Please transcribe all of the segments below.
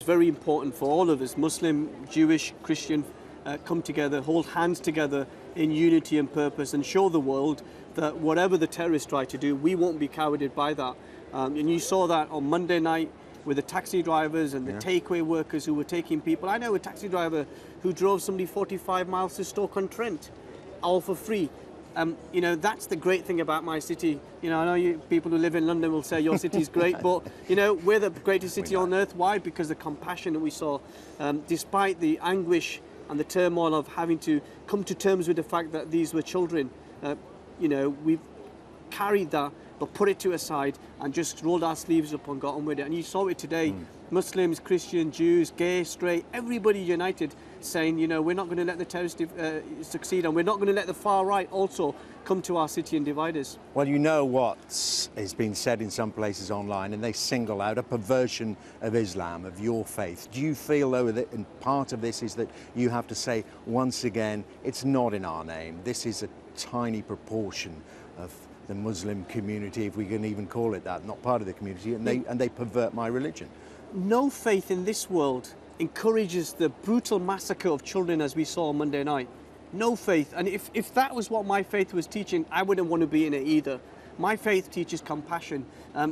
very important for all of us, Muslim, Jewish, Christian, come together, hold hands together in unity and purpose, and show the world that whatever the terrorists try to do, we won't be cowarded by that. And you saw that on Monday night with the taxi drivers and the takeaway workers who were taking people. I know a taxi driver who drove somebody 45 miles to Stoke-on-Trent, all for free. You know, that's the great thing about my city. You know, I know people who live in London will say your city's great, but, you know, we're the greatest city on earth. Why? Because the compassion that we saw, despite the anguish and the turmoil of having to come to terms with the fact that these were children, you know, we've carried that, but put it to a side and just rolled our sleeves up and got on with it. And you saw it today, Muslims, Christian, Jews, gay, straight, everybody united, saying, you know, we're not going to let the terrorists succeed, and we're not going to let the far right also come to our city and divide us. Well, you know what has been said in some places online, and they single out a perversion of Islam, of your faith. Do you feel, though, that part of this is that you have to say, once again, it's not in our name, this is a tiny proportion of the Muslim community, if we can even call it that, not part of the community, and they pervert my religion? No faith in this world encourages the brutal massacre of children as we saw on Monday night. No faith. And if that was what my faith was teaching, I wouldn't want to be in it either. My faith teaches compassion.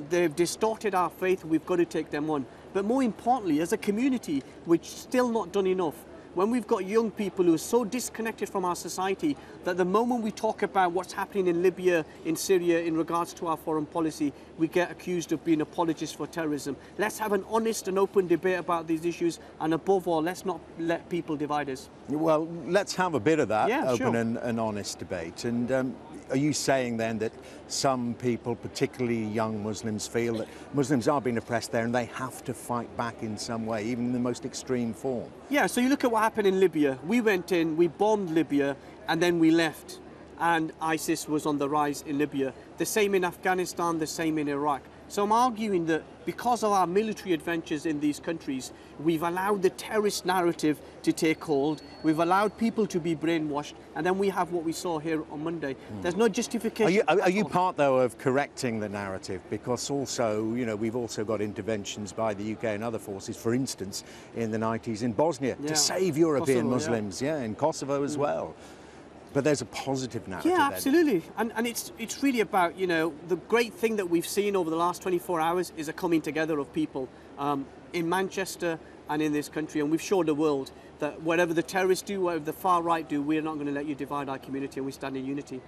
They've distorted our faith, we've got to take them on. But more importantly, as a community, we're still not done enough. When we've got young people who are so disconnected from our society that the moment we talk about what's happening in Libya, in Syria, in regards to our foreign policy, we get accused of being apologists for terrorism. Let's have an honest and open debate about these issues, and above all, let's not let people divide us. Well, let's have a bit of that, open sure. and honest debate. And are you saying then that some people, particularly young Muslims, feel that Muslims are being oppressed there and they have to fight back in some way, even in the most extreme form? Yeah, so you look at what happened in Libya. We went in, we bombed Libya, and then we left. And ISIS was on the rise in Libya. The same in Afghanistan, the same in Iraq. So I'm arguing that because of our military adventures in these countries, we've allowed the terrorist narrative to take hold, we've allowed people to be brainwashed, and then we have what we saw here on Monday. There's no justification. Are you part, though, of correcting the narrative? Because also, you know, we've also got interventions by the UK and other forces, for instance, in the 90s in Bosnia, to save European Kosovo, Muslims, in Kosovo as well. But there's a positive narrative. Yeah, absolutely. And it's really about, you know, the great thing that we've seen over the last 24 hours is a coming together of people in Manchester and in this country. And we've showed the world that whatever the terrorists do, whatever the far right do, we're not going to let you divide our community, and we stand in unity.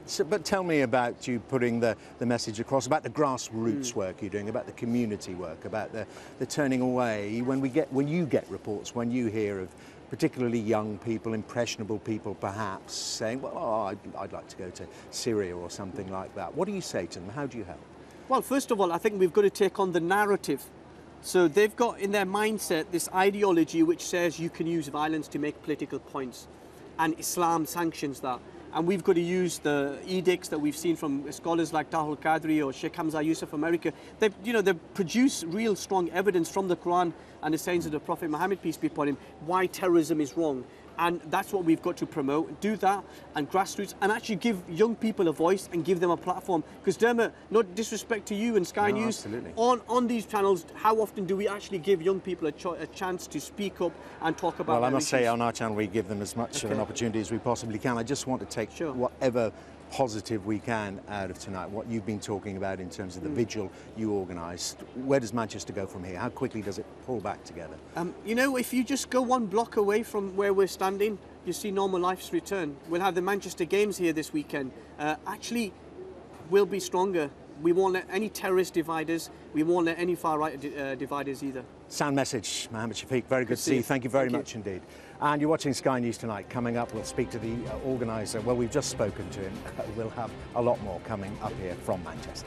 So, but tell me about you putting the message across, about the grassroots work you're doing, about the community work, about the turning away. When you get reports, when you hear of particularly young people, impressionable people perhaps, saying, well, I'd like to go to Syria or something like that. What do you say to them? How do you help? Well, first of all, I think we've got to take on the narrative. So they've got in their mindset this ideology which says you can use violence to make political points, and Islam sanctions that. And we've got to use the edicts that we've seen from scholars like Tahul Qadri or Sheikh Hamza Yusuf of America. They've produced real strong evidence from the Quran and the sayings of the Prophet Muhammad, peace be upon him, why terrorism is wrong. And that's what we've got to promote, do that, and grassroots, and actually give young people a voice and give them a platform. Because Dermot, no disrespect to you and Sky News, absolutely. On these channels, how often do we actually give young people a chance to speak up and talk about Well, I must issues? say on our channel we give them as much of an opportunity as we possibly can. I just want to take whatever positive we can out of tonight, what you've been talking about in terms of the vigil you organised. Where does Manchester go from here? How quickly does it pull back together? You know, if you just go one block away from where we're standing, you see normal life's return. We'll have the Manchester Games here this weekend. Actually, we'll be stronger. We won't let any terrorist divide us. We won't let any far-right divide us either. Sound message, Mohammed Shafiq. Very good to see you. Thank you very much indeed. And you're watching Sky News tonight. Coming up, we'll speak to the organiser. Well, we've just spoken to him. We'll have a lot more coming up here from Manchester.